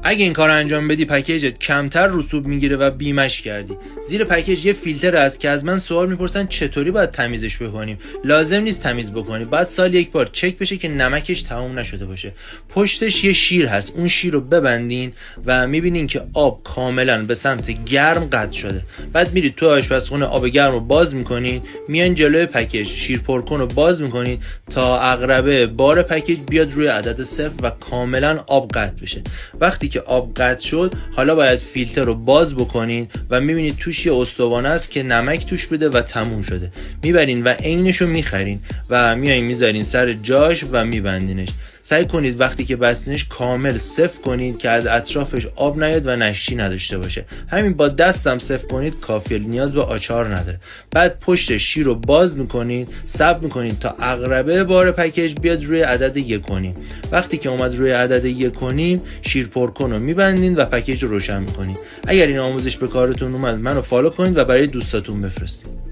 اگه این کار انجام بدی پکیجت کمتر رسوب میگیره و بیمش کردی. زیر پکیج یه فیلتر هست که از من سوال میپرسن چطوری باید تمیزش بکنیم. لازم نیست تمیز بکنی، بعد سال یک بار چک بشه که نمکش تموم نشده باشه. پشتش یه شیر هست، اون شیر رو ببندین و میبینین که آب کاملا به سمت گرم قطع شده. بعد میرید تو آشپزخونه آب گرم رو باز میکنین، میان جلوی پکیج شیر پرکن رو باز میکنین تا عقربه بار پکیج بیاد روی عدد 0 و کاملا آب قطع بشه. وقتی که آب قطع شد، حالا باید فیلتر رو باز بکنین و میبینید توش یه استوانه است که نمک توش بوده و تموم شده. میبرین و عینش رو میخرین و میایین میذارین سر جاش و میبندینش. سعی کنید وقتی که بستینش کامل سفت کنید که از اطرافش آب نیاد و نشتی نداشته باشه. همین با دستم سفت کنید کافیه، نیاز به آچار نداره. بعد پشت شیر رو باز میکنید، صبر میکنید تا عقربه بار پکیج بیاد روی عدد 1.5. وقتی که اومد روی عدد 1.5 شیر پرکن رو میبندین و پکیج رو روشن میکنید. اگر این آموزش به کارتون اومد منو فالو کنید و برای دوستاتون بفرستید.